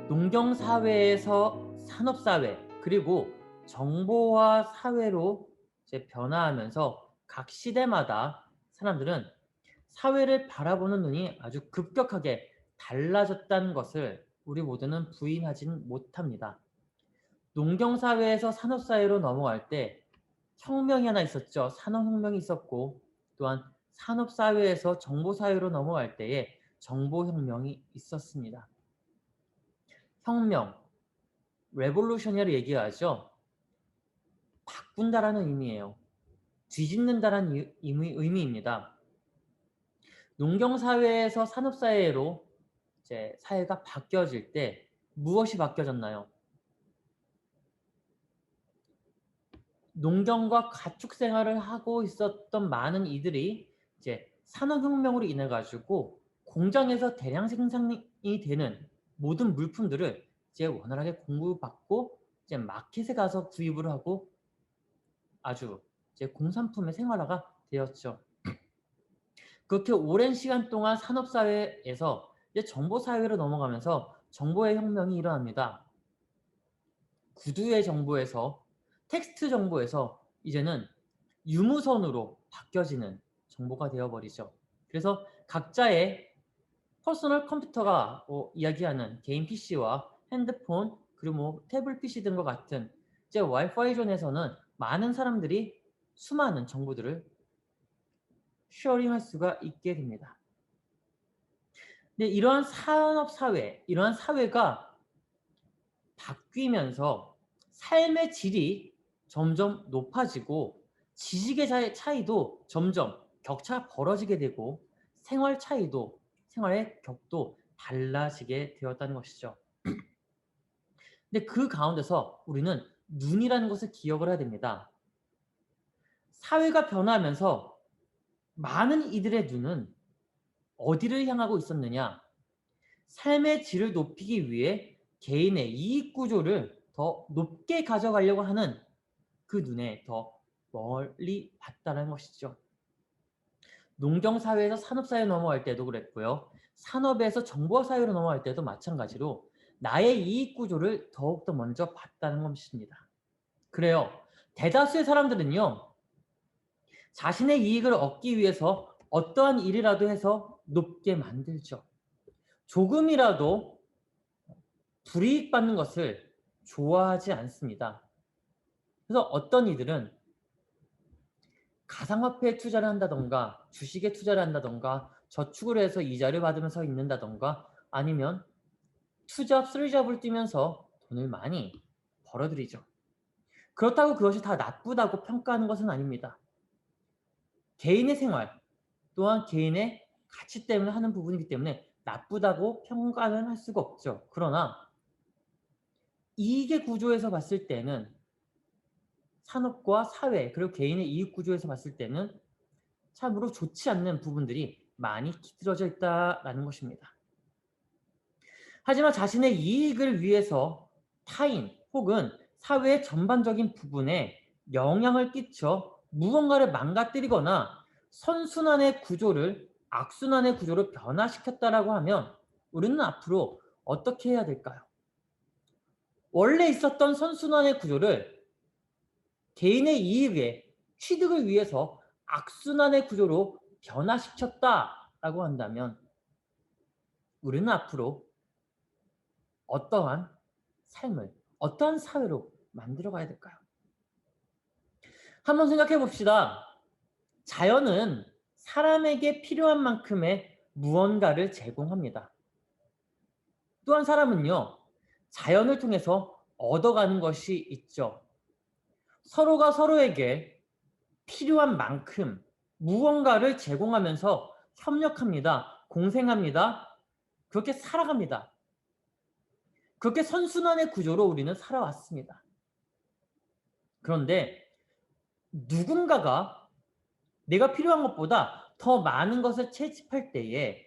농경사회에서 산업사회, 그리고 정보화 사회로 이제 변화하면서 각 시대마다 사람들은 사회를 바라보는 눈이 아주 급격하게 달라졌다는 것을 우리 모두는 부인하진 못합니다. 농경사회에서 산업사회로 넘어갈 때 혁명이 하나 있었죠. 산업혁명이 있었고, 또한 산업사회에서 정보사회로 넘어갈 때에 정보혁명이 있었습니다. 혁명, 레볼루션이라고 얘기하죠. 바꾼다라는 의미예요. 뒤집는다라는 의미입니다. 농경사회에서 산업사회로 이제 사회가 바뀌어질 때 무엇이 바뀌어졌나요? 농경과 가축 생활을 하고 있었던 많은 이들이 이제 산업혁명으로 인해 가지고 공장에서 대량 생산이 되는 모든 물품들을 이제 원활하게 공급받고 이제 마켓에 가서 구입을 하고 아주 이제 공산품의 생활화가 되었죠. 그렇게 오랜 시간 동안 산업사회에서 이제 정보사회로 넘어가면서 정보의 혁명이 일어납니다. 구두의 정보에서 텍스트 정보에서 이제는 유무선으로 바뀌어지는 정보가 되어버리죠. 그래서 각자의 퍼스널 컴퓨터가 이야기하는 개인 PC와 핸드폰 그리고 태블릿 PC 등과 같은 이제 와이파이 존에서는 많은 사람들이 수많은 정보들을 쉐어링할 수가 있게 됩니다. 근데 이러한 산업사회, 이러한 사회가 바뀌면서 삶의 질이 점점 높아지고 지식의 차이도 점점 격차가 벌어지게 되고 생활의 격도 달라지게 되었다는 것이죠. 근데 그 가운데서 우리는 눈이라는 것을 기억을 해야 됩니다. 사회가 변화하면서 많은 이들의 눈은 어디를 향하고 있었느냐? 삶의 질을 높이기 위해 개인의 이익 구조를 더 높게 가져가려고 하는 그 눈에 더 멀리 봤다는 것이죠. 농경사회에서 산업사회로 넘어갈 때도 그랬고요. 산업에서 정보사회로 넘어갈 때도 마찬가지로 나의 이익 구조를 더욱더 먼저 봤다는 것입니다. 그래요. 대다수의 사람들은요. 자신의 이익을 얻기 위해서 어떠한 일이라도 해서 높게 만들죠. 조금이라도 불이익 받는 것을 좋아하지 않습니다. 그래서 어떤 이들은 가상화폐에 투자를 한다던가 주식에 투자를 한다던가 저축을 해서 이자를 받으면서 있는다던가 아니면 투잡, 쓰리잡을 뛰면서 돈을 많이 벌어들이죠. 그렇다고 그것이 다 나쁘다고 평가하는 것은 아닙니다. 개인의 생활 또한 개인의 가치 때문에 하는 부분이기 때문에 나쁘다고 평가는 할 수가 없죠. 그러나 이익의 구조에서 봤을 때는 산업과 사회 그리고 개인의 이익 구조에서 봤을 때는 참으로 좋지 않는 부분들이 많이 깃들어져 있다라는 것입니다. 하지만 자신의 이익을 위해서 타인 혹은 사회의 전반적인 부분에 영향을 끼쳐 무언가를 망가뜨리거나 선순환의 구조를 악순환의 구조로 변화시켰다라고 하면 우리는 앞으로 어떻게 해야 될까요? 원래 있었던 선순환의 구조를 개인의 이익에 취득을 위해서 악순환의 구조로 변화시켰다라고 한다면 우리는 앞으로 어떠한 삶을, 어떠한 사회로 만들어 가야 될까요? 한번 생각해 봅시다. 자연은 사람에게 필요한 만큼의 무언가를 제공합니다. 또한 사람은요, 자연을 통해서 얻어가는 것이 있죠. 서로가 서로에게 필요한 만큼 무언가를 제공하면서 협력합니다. 공생합니다. 그렇게 살아갑니다. 그렇게 선순환의 구조로 우리는 살아왔습니다. 그런데 누군가가 내가 필요한 것보다 더 많은 것을 채집할 때에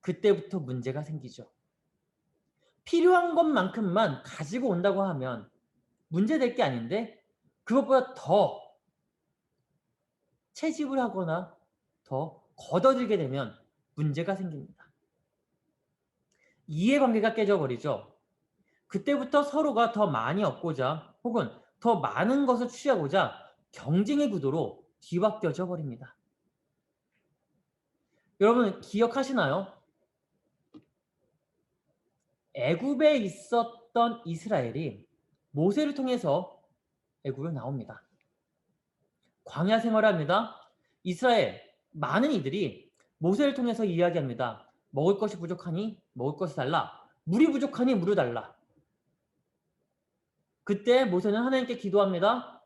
그때부터 문제가 생기죠. 필요한 것만큼만 가지고 온다고 하면 문제될 게 아닌데 그것보다 더 채집을 하거나 더 걷어들게 되면 문제가 생깁니다. 이해관계가 깨져버리죠. 그때부터 서로가 더 많이 얻고자 혹은 더 많은 것을 취하고자 경쟁의 구도로 뒤바뀌어져 버립니다. 여러분 기억하시나요? 애굽에 있었던 이스라엘이 모세를 통해서 애굽을 나옵니다. 광야 생활을 합니다. 이스라엘 많은 이들이 모세를 통해서 이야기합니다. 먹을 것이 부족하니 먹을 것이 달라. 물이 부족하니 물을 달라. 그때 모세는 하나님께 기도합니다.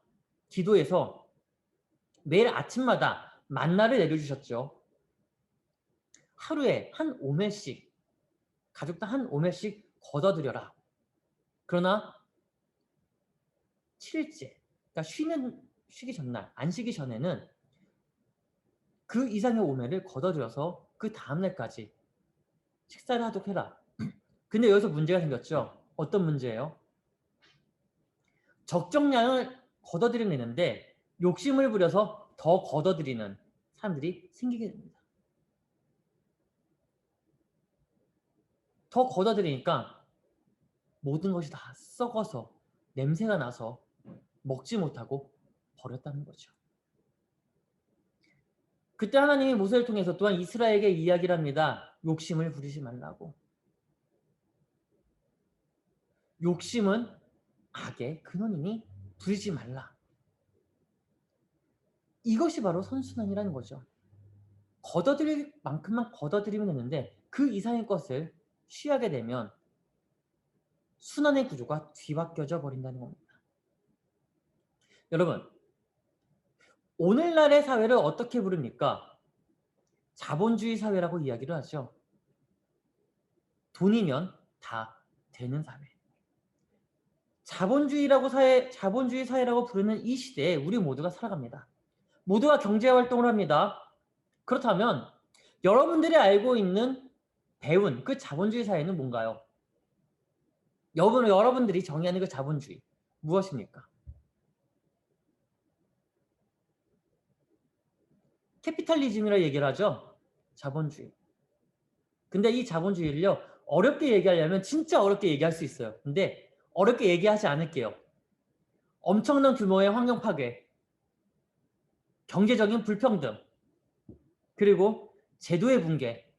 기도해서 매일 아침마다 만나를 내려주셨죠. 하루에 한 오멜씩 가족당 한 오멜씩 걷어들여라. 그러나 7일째 그러니까 쉬기 전날 안식이 전에는 그 이상의 오멜을 걷어들여서 그 다음날까지 식사를 하도록 해라. 근데 여기서 문제가 생겼죠. 어떤 문제예요? 적정량을 걷어들여내는데 욕심을 부려서 더 걷어들이는 사람들이 생기게 됩니다. 더 걷어들이니까 모든 것이 다 썩어서 냄새가 나서 먹지 못하고 버렸다는 거죠. 그때 하나님이 모세를 통해서 또한 이스라엘에게 이야기를 합니다. 욕심을 부리지 말라고. 욕심은 악의 근원이니 부리지 말라. 이것이 바로 선순환이라는 거죠. 걷어들일 만큼만 걷어들이면 되는데 그 이상의 것을 취하게 되면 순환의 구조가 뒤바뀌어져 버린다는 겁니다. 여러분, 오늘날의 사회를 어떻게 부릅니까? 자본주의 사회라고 이야기를 하죠. 돈이면 다 되는 사회. 자본주의 사회라고 부르는 이 시대에 우리 모두가 살아갑니다. 모두가 경제 활동을 합니다. 그렇다면 여러분들이 알고 있는 배운 그 자본주의 사회는 뭔가요? 여러분들이 정의하는 그 자본주의 무엇입니까? 캐피탈리즘이라고 얘기를 하죠. 자본주의. 근데 이 자본주의를요. 어렵게 얘기하려면 진짜 어렵게 얘기할 수 있어요. 근데 어렵게 얘기하지 않을게요. 엄청난 규모의 환경 파괴, 경제적인 불평등, 그리고 제도의 붕괴,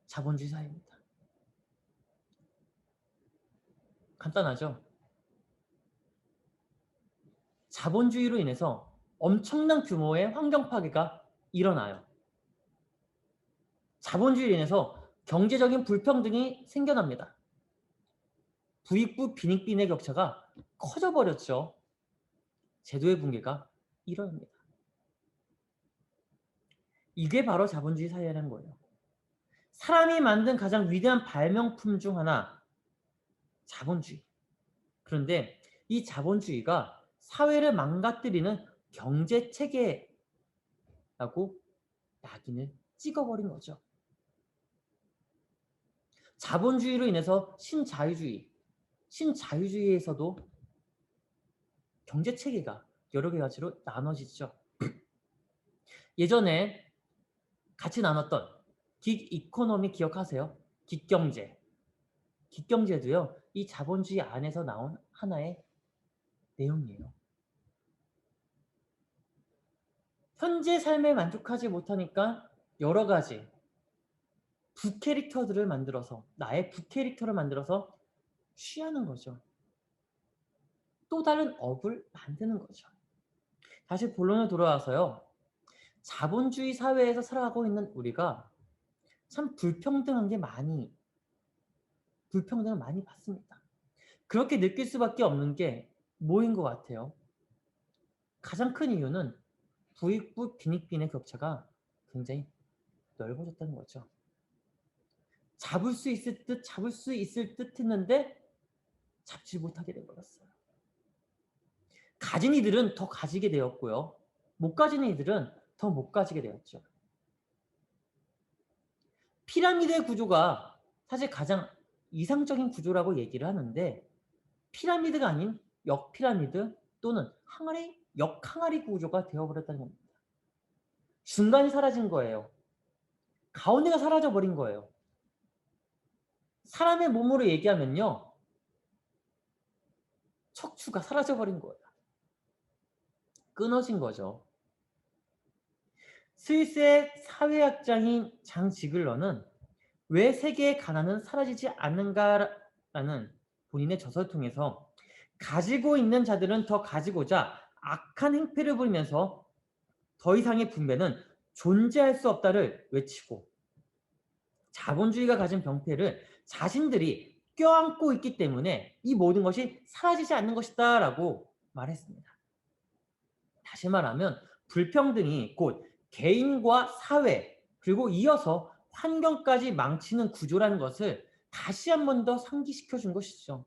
자본주의 사회입니다. 간단하죠? 자본주의로 인해서 엄청난 규모의 환경 파괴가 일어나요. 자본주의로 인해서 경제적인 불평등이 생겨납니다. 부익부 빈익빈의 격차가 커져버렸죠. 제도의 붕괴가 일어납니다. 이게 바로 자본주의 사회라는 거예요. 사람이 만든 가장 위대한 발명품 중 하나, 자본주의. 그런데 이 자본주의가 사회를 망가뜨리는 경제체계라고 낙인을 찍어버린 거죠. 자본주의로 인해서 신자유주의에서도 경제체계가 여러 가지로 나눠지죠. 예전에 같이 나눴던 긱 이코노미 기억하세요? 긱경제. 긱경제도요. 이 자본주의 안에서 나온 하나의 내용이에요. 현재 삶에 만족하지 못하니까 여러 가지 부캐릭터들을 만들어서 나의 부캐릭터를 만들어서 취하는 거죠. 또 다른 업을 만드는 거죠. 다시 본론에 돌아와서요. 자본주의 사회에서 살아가고 있는 우리가 참 불평등을 많이 받습니다. 그렇게 느낄 수밖에 없는 게 뭐인 것 같아요? 가장 큰 이유는 부익부 빈익빈의 격차가 굉장히 넓어졌다는 거죠. 잡을 수 있을 듯 했는데 잡지 못하게 돼버렸어요. 가진 이들은 더 가지게 되었고요. 못 가진 이들은 더 못 가지게 되었죠. 피라미드의 구조가 사실 가장 이상적인 구조라고 얘기를 하는데 피라미드가 아닌 역피라미드 또는 역항아리 구조가 되어버렸다는 겁니다. 중간이 사라진 거예요. 가운데가 사라져 버린 거예요. 사람의 몸으로 얘기하면요. 척추가 사라져버린 거예요. 끊어진 거죠. 스위스의 사회학자인 장 지글러는 왜 세계의 가난은 사라지지 않는가라는 본인의 저서를 통해서 가지고 있는 자들은 더 가지고자 악한 행패를 부리면서 더 이상의 분배는 존재할 수 없다를 외치고 자본주의가 가진 병폐를 자신들이 껴안고 있기 때문에 이 모든 것이 사라지지 않는 것이다 라고 말했습니다. 다시 말하면 불평등이 곧 개인과 사회 그리고 이어서 환경까지 망치는 구조라는 것을 다시 한 번 더 상기시켜 준 것이죠.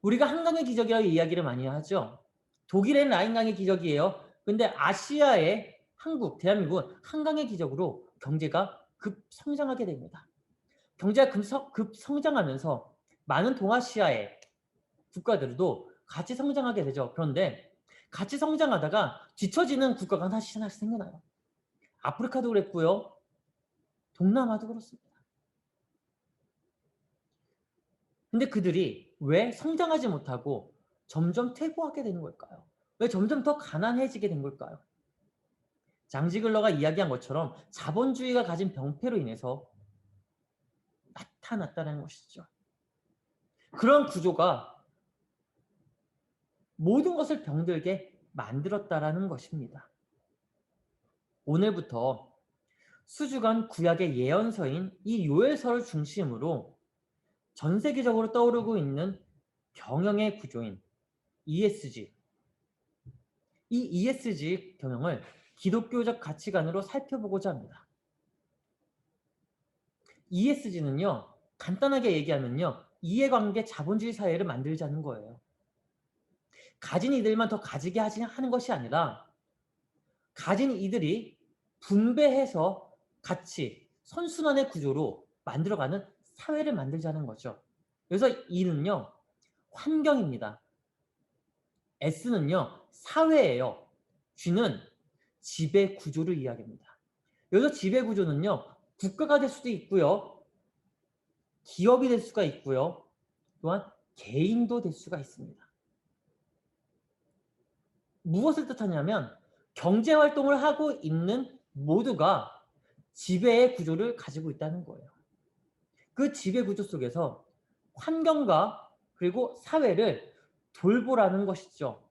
우리가 한강의 기적이라고 이야기를 많이 하죠. 독일의 라인강의 기적이에요. 근데 아시아의 한국, 대한민국은 한강의 기적으로 경제가 급성장하게 됩니다. 경제가 급성장하면서 많은 동아시아의 국가들도 같이 성장하게 되죠. 그런데 같이 성장하다가 뒤처지는 국가가 하나씩 생겨나요. 아프리카도 그랬고요. 동남아도 그렇습니다. 근데 그들이 왜 성장하지 못하고 점점 퇴보하게 되는 걸까요? 왜 점점 더 가난해지게 된 걸까요? 장지글러가 이야기한 것처럼 자본주의가 가진 병폐로 인해서 나타났다는 것이죠. 그런 구조가 모든 것을 병들게 만들었다라는 것입니다. 오늘부터 수주간 구약의 예언서인 이 요엘서를 중심으로 전 세계적으로 떠오르고 있는 경영의 구조인 ESG, 이 ESG 경영을 기독교적 가치관으로 살펴보고자 합니다. ESG는요, 간단하게 얘기하면요, 이해관계 자본주의 사회를 만들자는 거예요. 가진 이들만 더 가지게 하는 것이 아니라 가진 이들이 분배해서 같이 선순환의 구조로 만들어가는 사회를 만들자는 거죠. 그래서 E는요, 환경입니다. S는요, 사회예요. G는 지배 구조를 이야기합니다. 여기서 지배 구조는요, 국가가 될 수도 있고요, 기업이 될 수가 있고요, 또한 개인도 될 수가 있습니다. 무엇을 뜻하냐면 경제활동을 하고 있는 모두가 지배의 구조를 가지고 있다는 거예요. 그 지배 구조 속에서 환경과 그리고 사회를 돌보라는 것이죠.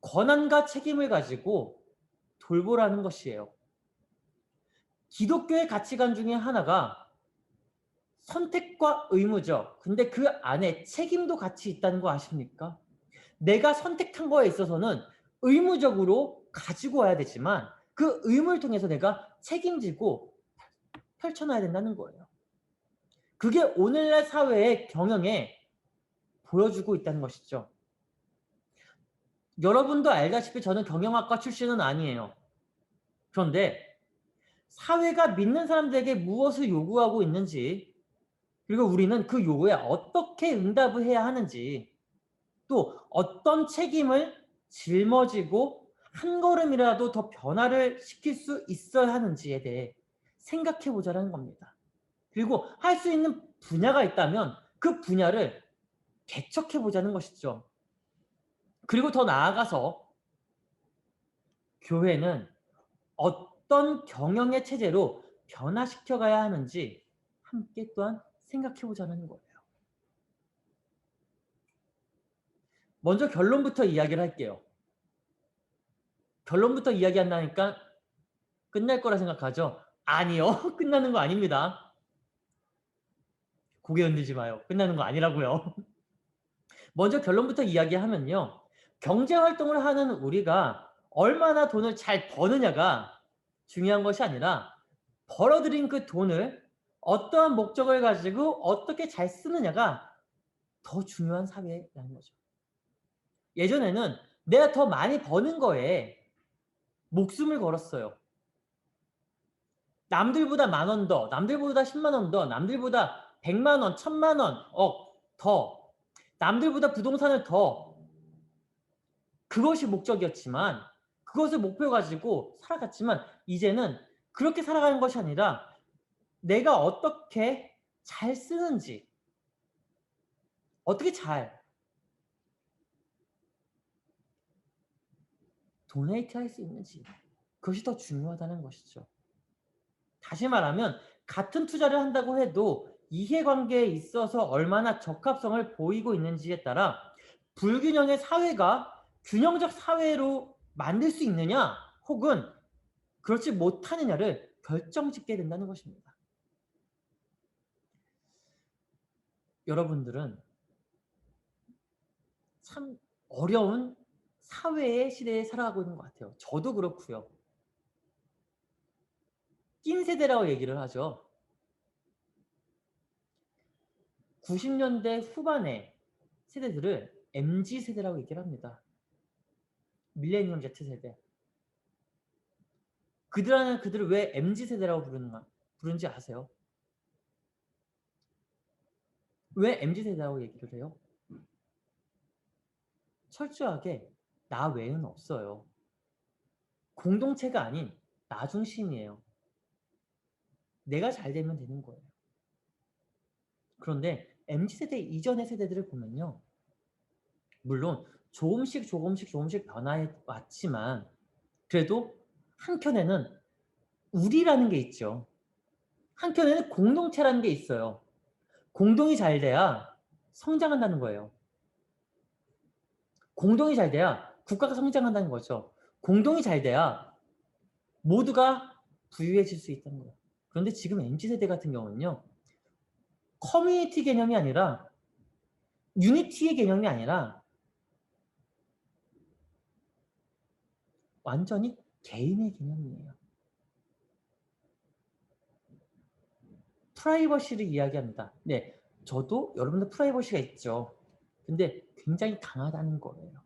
권한과 책임을 가지고 돌보라는 것이에요. 기독교의 가치관 중에 하나가 선택과 의무죠. 근데 그 안에 책임도 같이 있다는 거 아십니까? 내가 선택한 거에 있어서는 의무적으로 가지고 와야 되지만 그 의무를 통해서 내가 책임지고 펼쳐놔야 된다는 거예요. 그게 오늘날 사회의 경영에 보여주고 있다는 것이죠. 여러분도 알다시피 저는 경영학과 출신은 아니에요. 그런데 사회가 믿는 사람들에게 무엇을 요구하고 있는지, 그리고 우리는 그 요구에 어떻게 응답을 해야 하는지, 또 어떤 책임을 짊어지고 한 걸음이라도 더 변화를 시킬 수 있어야 하는지에 대해 생각해 보자는 겁니다. 그리고 할 수 있는 분야가 있다면 그 분야를 개척해 보자는 것이죠. 그리고 더 나아가서 교회는 어떤 경영의 체제로 변화시켜 가야 하는지 함께 또한 생각해 보자는 거예요. 먼저 결론부터 이야기를 할게요. 결론부터 이야기한다니까 끝날 거라 생각하죠? 아니요. 끝나는 거 아닙니다. 고개 흔들지 마요. 끝나는 거 아니라고요. 먼저 결론부터 이야기하면요. 경제활동을 하는 우리가 얼마나 돈을 잘 버느냐가 중요한 것이 아니라 벌어들인 그 돈을 어떠한 목적을 가지고 어떻게 잘 쓰느냐가 더 중요한 사회라는 거죠. 예전에는 내가 더 많이 버는 거에 목숨을 걸었어요. 남들보다 10,000원 더, 남들보다 10만 원 더, 남들보다 100만 원, 1,000만 원, 더, 남들보다 부동산을 더, 그것이 목적이었지만 그것을 목표 가지고 살아갔지만 이제는 그렇게 살아가는 것이 아니라 내가 어떻게 잘 쓰는지, 어떻게 잘 도네이트 할 수 있는지, 그것이 더 중요하다는 것이죠. 다시 말하면 같은 투자를 한다고 해도 이해관계에 있어서 얼마나 적합성을 보이고 있는지에 따라 불균형의 사회가 균형적 사회로 만들 수 있느냐 혹은 그렇지 못하느냐를 결정짓게 된다는 것입니다. 여러분들은 참 어려운 사회의 시대에 살아가고 있는 것 같아요. 저도 그렇고요. 낀 세대라고 얘기를 하죠. 90년대 후반의 세대들을 MZ세대라고 얘기를 합니다. 밀레니엄 Z세대. 그들을 왜 MZ세대라고 부르는지 아세요? 왜 MZ세대라고 얘기를 해요? 철저하게 나 외에는 없어요. 공동체가 아닌 나 중심이에요. 내가 잘 되면 되는 거예요. 그런데 MZ세대 이전의 세대들을 보면요. 물론 조금씩 변화해 왔지만 그래도 한켠에는 우리라는 게 있죠. 한켠에는 공동체라는 게 있어요. 공동이 잘 돼야 성장한다는 거예요. 공동이 잘 돼야 국가가 성장한다는 거죠. 공동이 잘 돼야 모두가 부유해질 수 있다는 거예요. 그런데 지금 MZ세대 같은 경우는요. 커뮤니티 개념이 아니라 유니티의 개념이 아니라 완전히 개인의 개념이에요. 프라이버시를 이야기합니다. 네, 저도 여러분들 프라이버시가 있죠. 근데 굉장히 강하다는 거예요.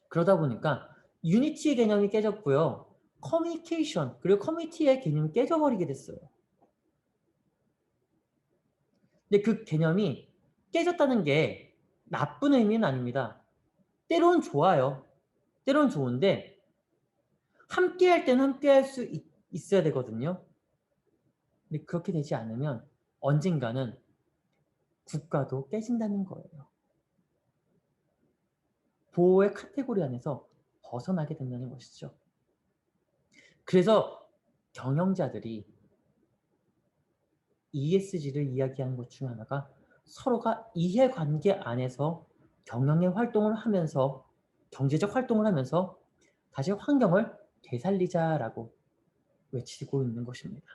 그러다 보니까 유니티의 개념이 깨졌고요. 커뮤니케이션 그리고 커뮤니티의 개념이 깨져버리게 됐어요. 근데 그 개념이 깨졌다는 게 나쁜 의미는 아닙니다. 때론 좋아요. 때론 좋은데 함께 할 때는 함께 할 수 있어야 되거든요. 근데 그렇게 되지 않으면 언젠가는 국가도 깨진다는 거예요. 보호의 카테고리 안에서 벗어나게 된다는 것이죠. 그래서 경영자들이 ESG를 이야기하는 것 중 하나가 서로가 이해관계 안에서 경영의 활동을 하면서 경제적 활동을 하면서 다시 환경을 되살리자라고 외치고 있는 것입니다.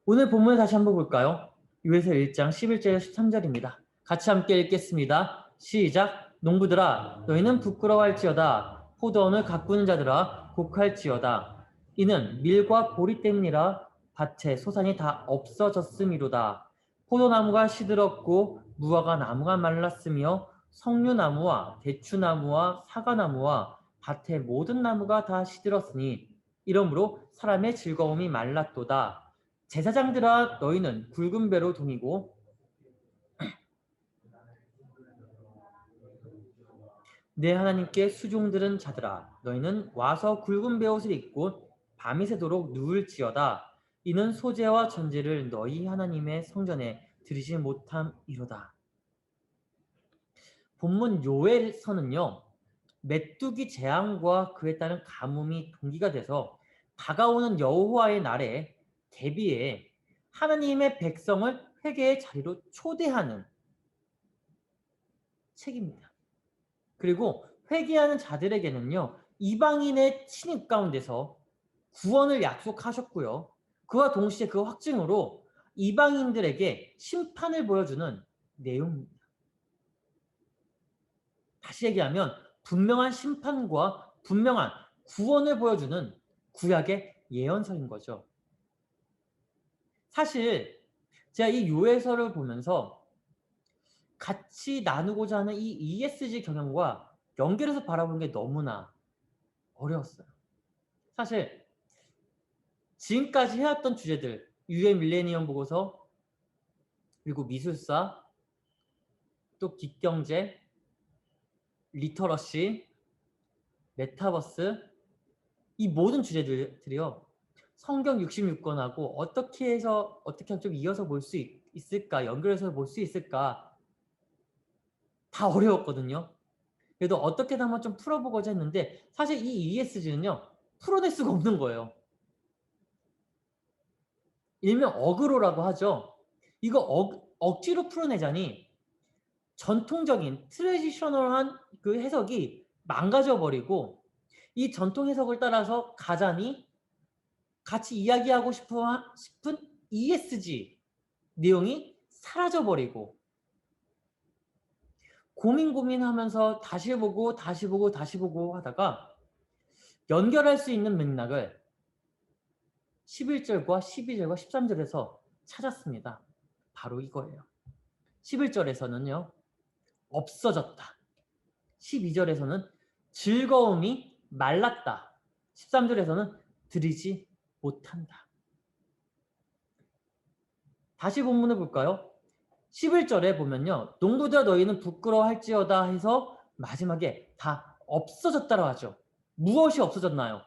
오늘 본문을 다시 한번 볼까요? 요에서 1장 11절에서 13절입니다. 같이 함께 읽겠습니다. 시작! 농부들아 너희는 부끄러워할지어다. 포도원을 가꾸는 자들아 곡할지어다. 이는 밀과 보리 때문이라 밭에 소산이 다 없어졌음이로다. 포도나무가 시들었고 무화과 나무가 말랐으며 석류나무와 대추나무와 사과나무와 밭의 모든 나무가 다 시들었으니 이러므로 사람의 즐거움이 말랐도다. 제사장들아 너희는 굵은 배로 동이고 내 하나님께 수종들은 자들아 너희는 와서 굵은 베옷을 입고 밤이 새도록 누울지어다. 이는 소재와 전제를 너희 하나님의 성전에 드리지 못함이로다. 본문 요엘서는요. 메뚜기 재앙과 그에 따른 가뭄이 동기가 돼서 다가오는 여호와의 날에 대비해 하나님의 백성을 회개의 자리로 초대하는 책입니다. 그리고 회개하는 자들에게는요. 이방인의 침입 가운데서 구원을 약속하셨고요. 그와 동시에 그 확증으로 이방인들에게 심판을 보여주는 내용입니다. 다시 얘기하면 분명한 심판과 분명한 구원을 보여주는 구약의 예언서인 거죠. 사실 제가 이 요해서를 보면서 같이 나누고자 하는 이 ESG 경영과 연결해서 바라보는 게 너무나 어려웠어요. 사실 지금까지 해왔던 주제들 UN 밀레니엄 보고서 그리고 미술사 또 빅경제 리터러시 메타버스 이 모든 주제들이요 성경 66권하고 어떻게 해서 어떻게 좀 이어서 볼 수 있을까? 연결해서 볼 수 있을까? 다 어려웠거든요. 그래도 어떻게든 한번 좀 풀어보고자 했는데 사실 이 ESG는요. 풀어낼 수가 없는 거예요. 일명 어그로라고 하죠. 이거 억지로 풀어내자니 전통적인 트레디셔널한 그 해석이 망가져 버리고 이 전통 해석을 따라서 가자니 같이 이야기하고 싶은 ESG 내용이 사라져 버리고 고민하면서 다시 보고 다시 보고 다시 보고 하다가 연결할 수 있는 맥락을 11절과 12절과 13절에서 찾았습니다. 바로 이거예요. 11절에서는요. 없어졌다. 12절에서는 즐거움이 말랐다. 13절에서는 드리지 못한다. 다시 본문을 볼까요? 11절에 보면요. 농부들아 너희는 부끄러워할지어다 해서 마지막에 다 없어졌다고 하죠. 무엇이 없어졌나요?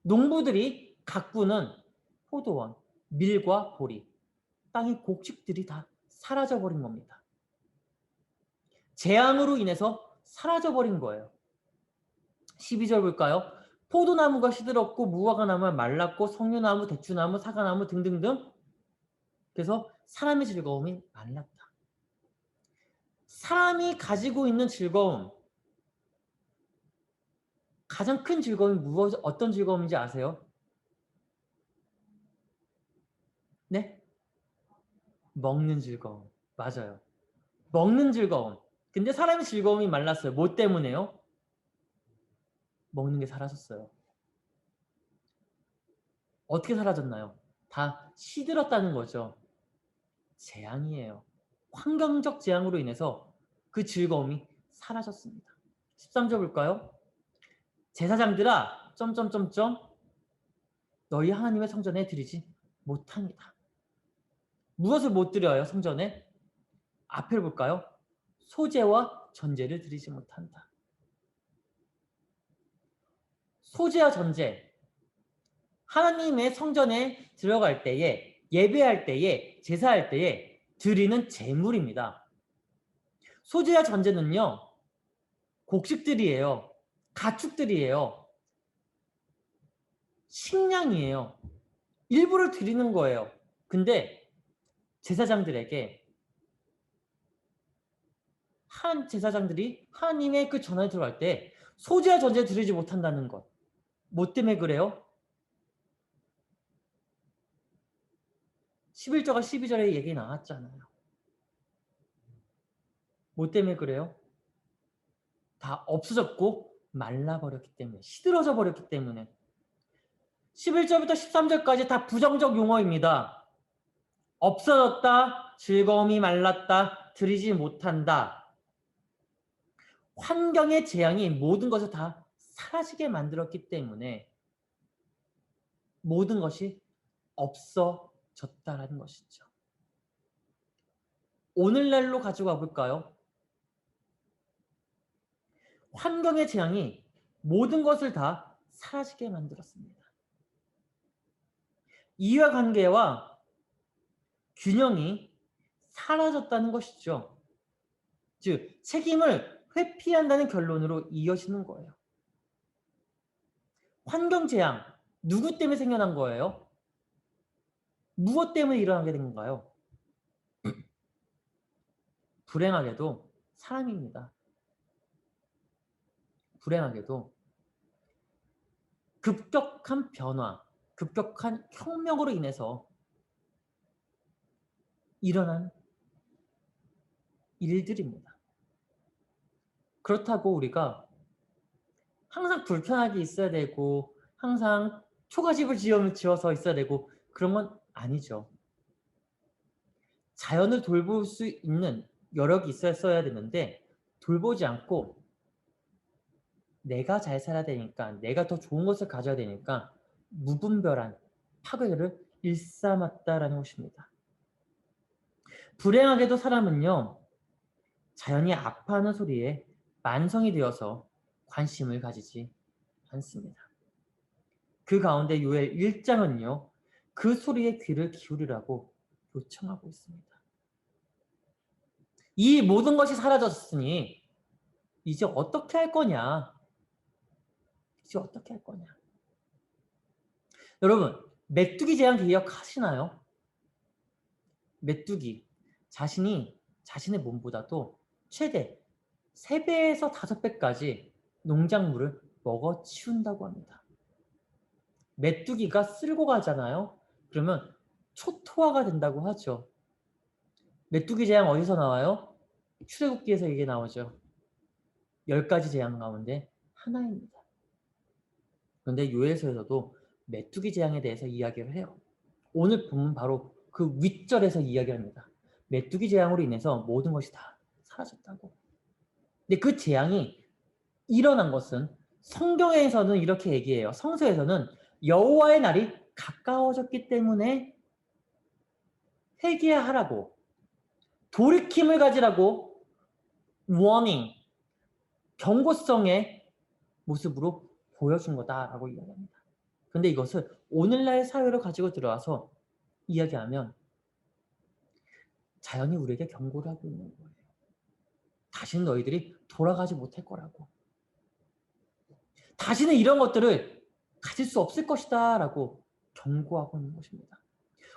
농부들이 가꾸는 포도원, 밀과 보리, 땅의 곡식들이 다 사라져버린 겁니다. 재앙으로 인해서 사라져버린 거예요. 12절 볼까요? 포도나무가 시들었고 무화과 나무가 말랐고 석류나무, 대추나무, 사과나무 등등등. 그래서 사람의 즐거움이 말랐다. 사람이 가지고 있는 즐거움, 가장 큰 즐거움이 어떤 즐거움인지 아세요? 네? 먹는 즐거움. 맞아요. 먹는 즐거움. 근데 사람의 즐거움이 말랐어요. 뭐 때문에요? 먹는 게 사라졌어요. 어떻게 사라졌나요? 다 시들었다는 거죠. 재앙이에요. 환경적 재앙으로 인해서 그 즐거움이 사라졌습니다. 13절 볼까요? 제사장들아 점점점점 너희 하나님의 성전에 드리지 못합니다. 무엇을 못 드려요? 성전에? 앞을 볼까요? 소제와 전제를 드리지 못한다. 소제와 전제. 하나님의 성전에 들어갈 때에 예배할 때에 제사할 때에 드리는 제물입니다. 소제와 전제는요. 곡식들이에요. 가축들이에요. 식량이에요. 일부를 드리는 거예요. 근데 제사장들에게 한 제사장들이 하나님의 그 전에 들어갈 때 소제와 전제 드리지 못한다는 것. 뭐 때문에 그래요? 11절과 12절에 얘기 나왔잖아요. 뭐 때문에 그래요? 다 없어졌고 말라버렸기 때문에, 시들어져 버렸기 때문에. 11절부터 13절까지 다 부정적 용어입니다. 없어졌다, 즐거움이 말랐다, 드리지 못한다. 환경의 재앙이 모든 것을 다 사라지게 만들었기 때문에 모든 것이 없어졌다라는 것이죠. 오늘날로 가져가 볼까요? 환경의 재앙이 모든 것을 다 사라지게 만들었습니다. 이해관계와 균형이 사라졌다는 것이죠. 즉 책임을 회피한다는 결론으로 이어지는 거예요. 환경 재앙 누구 때문에 생겨난 거예요? 무엇 때문에 일어나게 된 건가요? 불행하게도 사람입니다. 불행하게도 급격한 변화, 급격한 혁명으로 인해서 일어난 일들입니다. 그렇다고 우리가 항상 불편하게 있어야 되고 항상 초가집을 지어서 있어야 되고 그런 건 아니죠. 자연을 돌볼 수 있는 여력이 있었어야 되는데 돌보지 않고 내가 잘 살아야 되니까 내가 더 좋은 것을 가져야 되니까 무분별한 파괴를 일삼았다라는 것입니다. 불행하게도 사람은요. 자연이 아파하는 소리에 만성이 되어서 관심을 가지지 않습니다. 그 가운데 요엘 1장은요. 그 소리에 귀를 기울이라고 요청하고 있습니다. 이 모든 것이 사라졌으니 이제 어떻게 할 거냐? 이제 어떻게 할 거냐? 여러분, 메뚜기 재앙 기억하시나요? 메뚜기 자신이 자신의 몸보다도 최대 3배에서 5배까지 농작물을 먹어치운다고 합니다. 메뚜기가 쓸고 가잖아요. 그러면 초토화가 된다고 하죠. 메뚜기 재앙 어디서 나와요? 출애굽기에서 이게 나오죠. 10가지 재앙 가운데 하나입니다. 그런데 요엘서에서도 메뚜기 재앙에 대해서 이야기를 해요. 오늘 보면 바로 그 윗절에서 이야기합니다. 메뚜기 재앙으로 인해서 모든 것이 다 사라졌다고. 근데 그 재앙이 일어난 것은 성경에서는 이렇게 얘기해요. 성서에서는 여호와의 날이 가까워졌기 때문에 회개하라고, 돌이킴을 가지라고 warning, 경고성의 모습으로 보여준 거다라고 이야기합니다. 근데 이것을 오늘날 사회로 가지고 들어와서 이야기하면 자연이 우리에게 경고를 하고 있는 거예요. 다시는 너희들이 돌아가지 못할 거라고. 다시는 이런 것들을 가질 수 없을 것이다 라고 경고하고 있는 것입니다.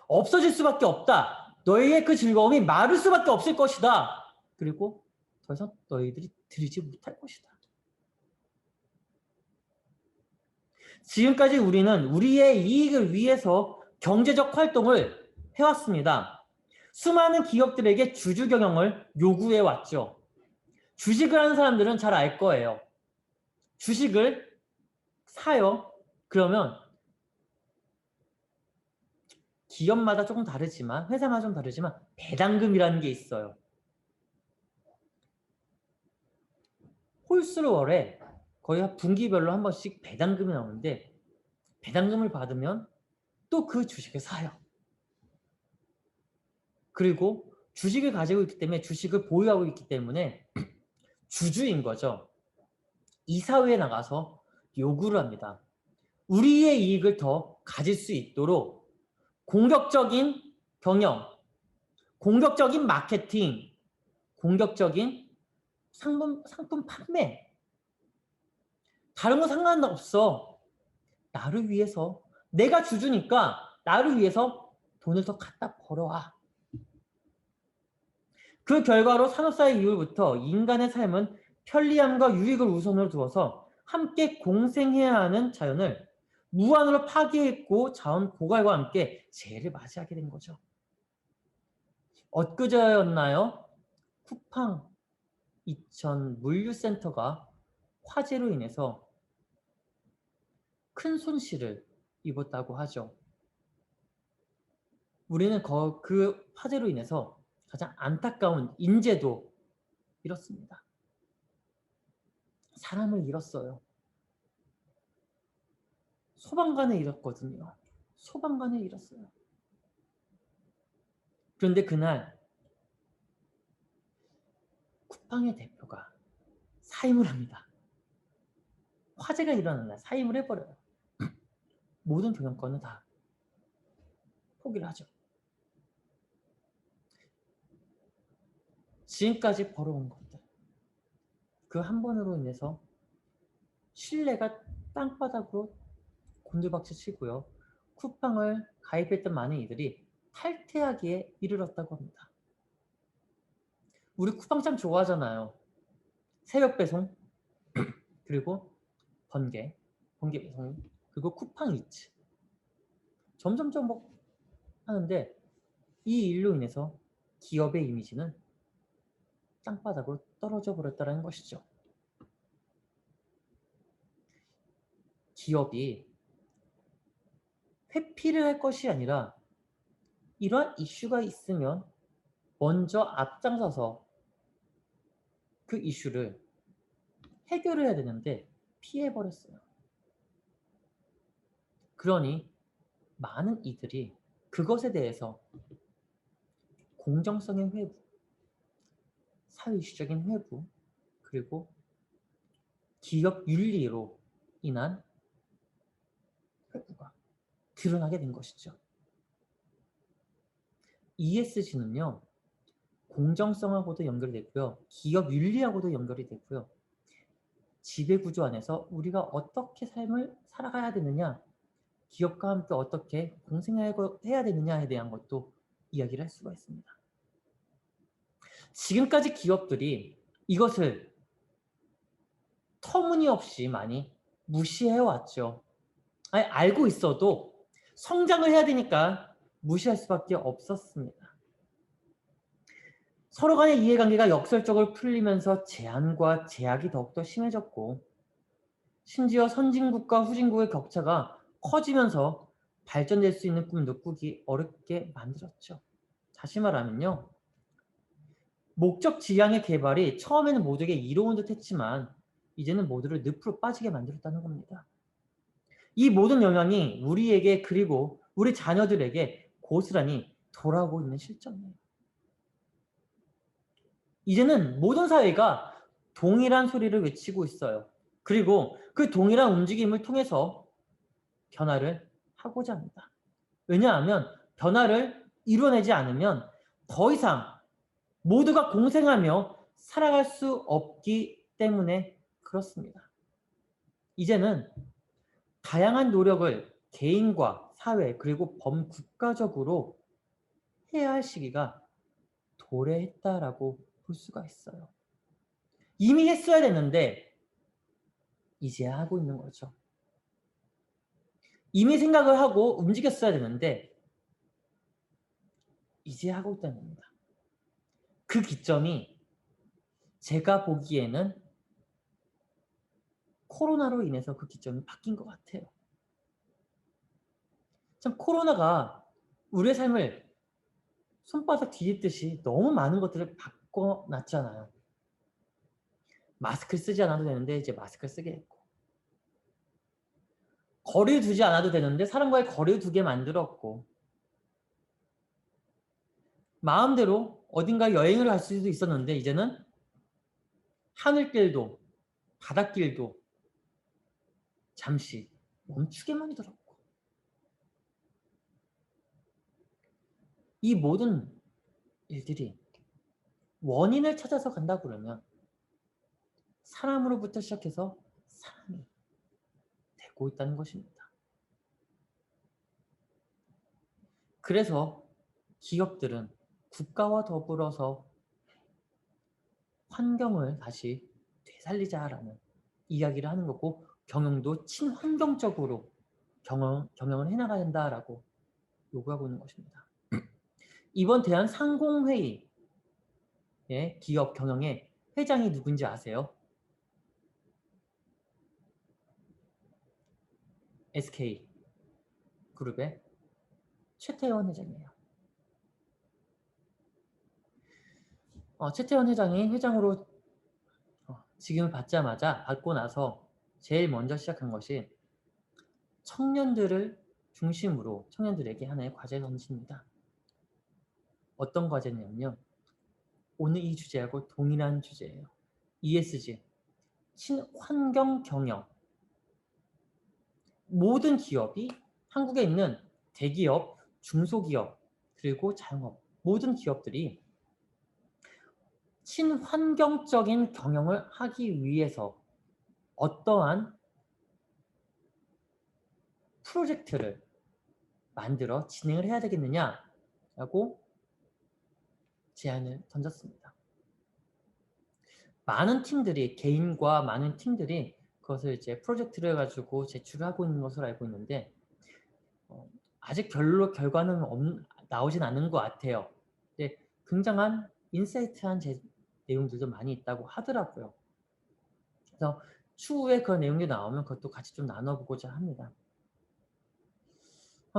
없어질 수밖에 없다. 너희의 그 즐거움이 마를 수밖에 없을 것이다. 그리고 더 이상 너희들이 들이지 못할 것이다. 지금까지 우리는 우리의 이익을 위해서 경제적 활동을 해왔습니다. 수많은 기업들에게 주주 경영을 요구해 왔죠. 주식을 하는 사람들은 잘 알 거예요. 주식을 사요. 그러면 기업마다 조금 다르지만 회사마다 좀 다르지만 배당금이라는 게 있어요. 홀수월에 거의 분기별로 한 번씩 배당금이 나오는데 배당금을 받으면 또 그 주식을 사요. 그리고 주식을 가지고 있기 때문에 주식을 보유하고 있기 때문에 주주인 거죠. 이사회에 나가서 요구를 합니다. 우리의 이익을 더 가질 수 있도록 공격적인 경영, 공격적인 마케팅, 공격적인 상품 판매. 다른 거 상관없어. 나를 위해서, 내가 주주니까 나를 위해서 돈을 더 갖다 벌어와. 그 결과로 산업사회 이후부터 인간의 삶은 편리함과 유익을 우선으로 두어서 함께 공생해야 하는 자연을 무한으로 파괴했고 자원 고갈과 함께 재해를 맞이하게 된 거죠. 엊그제였나요? 쿠팡 이천 물류센터가 화재로 인해서 큰 손실을 입었다고 하죠. 우리는 그 화재로 인해서 가장 안타까운 인재도 잃었습니다. 사람을 잃었어요. 소방관을 잃었거든요. 소방관을 잃었어요. 그런데 그날 쿠팡의 대표가 사임을 합니다. 화재가 일어난 날 사임을 해버려요. 모든 경영권은 다 포기를 하죠. 지금까지 벌어온 것들, 그 한 번으로 인해서 신뢰가 땅바닥으로 곤두박질 치고요. 쿠팡을 가입했던 많은 이들이 탈퇴하기에 이르렀다고 합니다. 우리 쿠팡 참 좋아하잖아요. 새벽 배송, 그리고 번개 배송, 그리고 쿠팡 이츠. 점점점 뭐 하는데 이 일로 인해서 기업의 이미지는 땅바닥으로 떨어져 버렸다는 것이죠. 기업이 회피를 할 것이 아니라 이러한 이슈가 있으면 먼저 앞장서서 그 이슈를 해결해야 되는데 피해버렸어요. 그러니 많은 이들이 그것에 대해서 공정성의 회부, 사회 이슈적인 회부, 그리고 기업 윤리로 인한 결과가 드러나게 된 것이죠. ESG는요. 공정성하고도 연결이 되고요. 기업 윤리하고도 연결이 되고요. 지배구조 안에서 우리가 어떻게 삶을 살아가야 되느냐, 기업과 함께 어떻게 공생해야 되느냐에 대한 것도 이야기를 할 수가 있습니다. 지금까지 기업들이 이것을 터무니없이 많이 무시해왔죠. 아니, 알고 있어도 성장을 해야 되니까 무시할 수밖에 없었습니다. 서로 간의 이해관계가 역설적으로 풀리면서 제한과 제약이 더욱더 심해졌고, 심지어 선진국과 후진국의 격차가 커지면서 발전될 수 있는 꿈도 꾸기 어렵게 만들었죠. 다시 말하면요. 목적 지향의 개발이 처음에는 모두에게 이로운 듯 했지만 이제는 모두를 늪으로 빠지게 만들었다는 겁니다. 이 모든 영향이 우리에게 그리고 우리 자녀들에게 고스란히 돌아오고 있는 실정이에요. 이제는 모든 사회가 동일한 소리를 외치고 있어요. 그리고 그 동일한 움직임을 통해서 변화를 하고자 합니다. 왜냐하면 변화를 이뤄내지 않으면 더 이상 모두가 공생하며 살아갈 수 없기 때문에 그렇습니다. 이제는 다양한 노력을 개인과 사회 그리고 범국가적으로 해야 할 시기가 도래했다라고 볼 수가 있어요. 이미 했어야 되는데 이제야 하고 있는 거죠. 이미 생각을 하고 움직였어야 되는데 이제 하고 있다는 겁니다. 그 기점이 제가 보기에는 코로나로 인해서 그 기점이 바뀐 것 같아요. 참 코로나가 우리의 삶을 손바닥 뒤집듯이 너무 많은 것들을 바꿔놨잖아요. 마스크를 쓰지 않아도 되는데 이제 마스크를 쓰게 했고, 거리를 두지 않아도 되는데 사람과의 거리를 두게 만들었고, 마음대로 어딘가 여행을 갈 수도 있었는데 이제는 하늘길도 바닷길도 잠시 멈추게 만들었고, 이 모든 일들이 원인을 찾아서 간다 그러면 사람으로부터 시작해서 사람이 되고 있다는 것입니다. 그래서 기업들은 국가와 더불어서 환경을 다시 되살리자라는 이야기를 하는 거고, 경영도 친환경적으로 경영을 해나가야 된다라고 요구하고 있는 것입니다. 이번 대한상공회의의 기업 경영의 회장이 누군지 아세요? SK그룹의 최태원 회장이에요. 최태원 회장이 회장으로 직임을 받고 나서 제일 먼저 시작한 것이 청년들을 중심으로 청년들에게 하나의 과제 던집니다. 어떤 과제냐면요. 오늘 이 주제하고 동일한 주제예요. ESG, 친환경 경영. 모든 기업이 한국에 있는 대기업, 중소기업, 그리고 자영업, 모든 기업들이 친환경적인 경영을 하기 위해서 어떠한 프로젝트를 만들어 진행을 해야 되겠느냐라고 제안을 던졌습니다. 많은 팀들이, 개인과 많은 팀들이 그것을 이제 프로젝트를 가지고 제출하고 있는 것으로 알고 있는데, 아직 결과는 나오진 않은 것 같아요. 근데 굉장한 인사이트한 내용들도 많이 있다고 하더라고요. 그래서 추후에 그런 내용이 나오면 그것도 같이 좀 나눠보고자 합니다.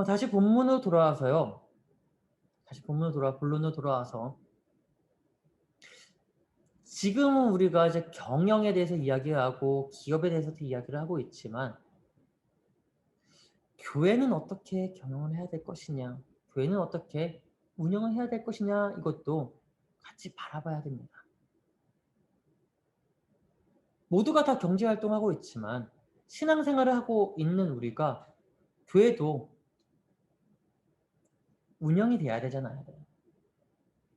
다시 본론으로 돌아와서 지금은 우리가 이제 경영에 대해서 이야기하고 기업에 대해서도 이야기를 하고 있지만, 교회는 어떻게 경영을 해야 될 것이냐, 교회는 어떻게 운영을 해야 될 것이냐, 이것도 같이 바라봐야 됩니다. 모두가 다 경제활동하고 있지만 신앙생활을 하고 있는 우리가 교회도 운영이 돼야 되잖아요.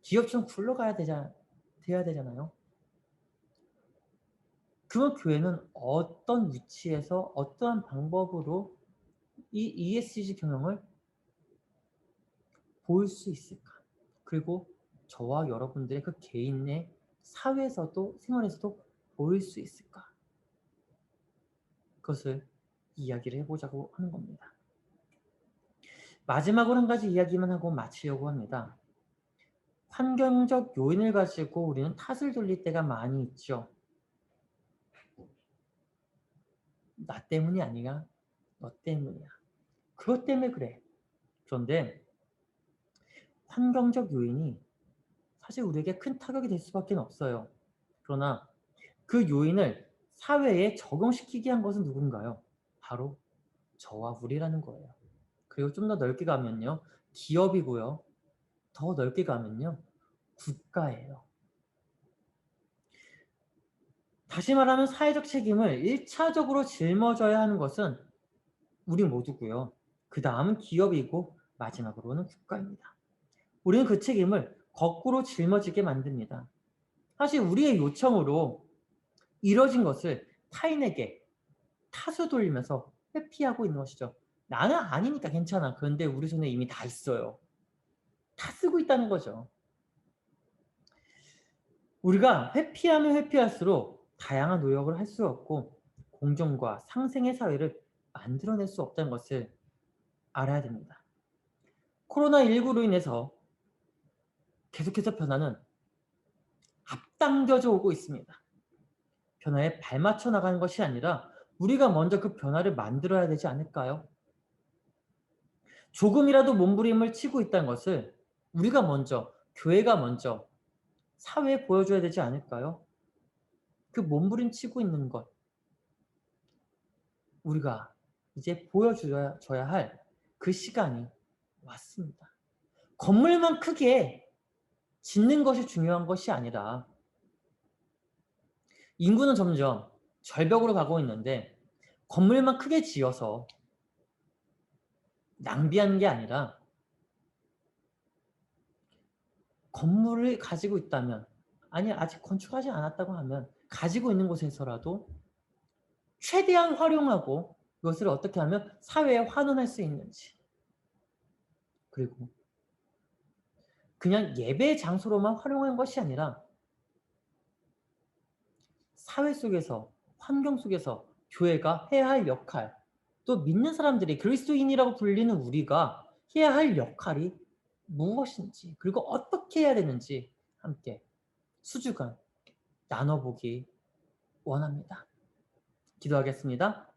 기업처럼 굴러가야 돼야 되잖아요. 그럼 교회는 어떤 위치에서 어떠한 방법으로 이 ESG 경영을 보일 수 있을까? 그리고 저와 여러분들의 그 개인의 사회에서도 생활에서도 보일 수 있을까? 그것을 이야기를 해보자고 하는 겁니다. 마지막으로 한 가지 이야기만 하고 마치려고 합니다. 환경적 요인을 가지고 우리는 탓을 돌릴 때가 많이 있죠. 나 때문이 아니야. 너 때문이야. 그것 때문에 그래. 그런데 환경적 요인이 사실 우리에게 큰 타격이 될 수밖에 없어요. 그러나 그 요인을 사회에 적용시키게 한 것은 누군가요? 바로 저와 우리라는 거예요. 그리고 좀 더 넓게 가면요. 기업이고요. 더 넓게 가면요. 국가예요. 다시 말하면 사회적 책임을 1차적으로 짊어져야 하는 것은 우리 모두고요. 그 다음은 기업이고 마지막으로는 국가입니다. 우리는 그 책임을 거꾸로 짊어지게 만듭니다. 사실 우리의 요청으로 이뤄진 것을 타인에게 탓을 돌리면서 회피하고 있는 것이죠. 나는 아니니까 괜찮아. 그런데 우리 손에 이미 다 있어요. 다 쓰고 있다는 거죠. 우리가 회피하면 회피할수록 다양한 노력을 할 수 없고 공정과 상생의 사회를 만들어낼 수 없다는 것을 알아야 됩니다. 코로나19로 인해서 계속해서 변화는 앞당겨져 오고 있습니다. 변화에 발맞춰 나가는 것이 아니라 우리가 먼저 그 변화를 만들어야 되지 않을까요? 조금이라도 몸부림을 치고 있다는 것을 우리가 먼저, 교회가 먼저 사회에 보여줘야 되지 않을까요? 그 몸부림치고 있는 것 우리가 이제 보여줘야 할 그 시간이 왔습니다. 건물만 크게 짓는 것이 중요한 것이 아니라 인구는 점점 절벽으로 가고 있는데 건물만 크게 지어서 낭비하는 게 아니라 건물을 가지고 있다면 아니 아직 건축하지 않았다고 하면 가지고 있는 곳에서라도 최대한 활용하고 이것을 어떻게 하면 사회에 환원할 수 있는지 그리고 그냥 예배 장소로만 활용한 것이 아니라 사회 속에서 환경 속에서 교회가 해야 할 역할 또 믿는 사람들이 그리스도인이라고 불리는 우리가 해야 할 역할이 무엇인지 그리고 어떻게 해야 되는지 함께 수주간 나눠보기 원합니다. 기도하겠습니다.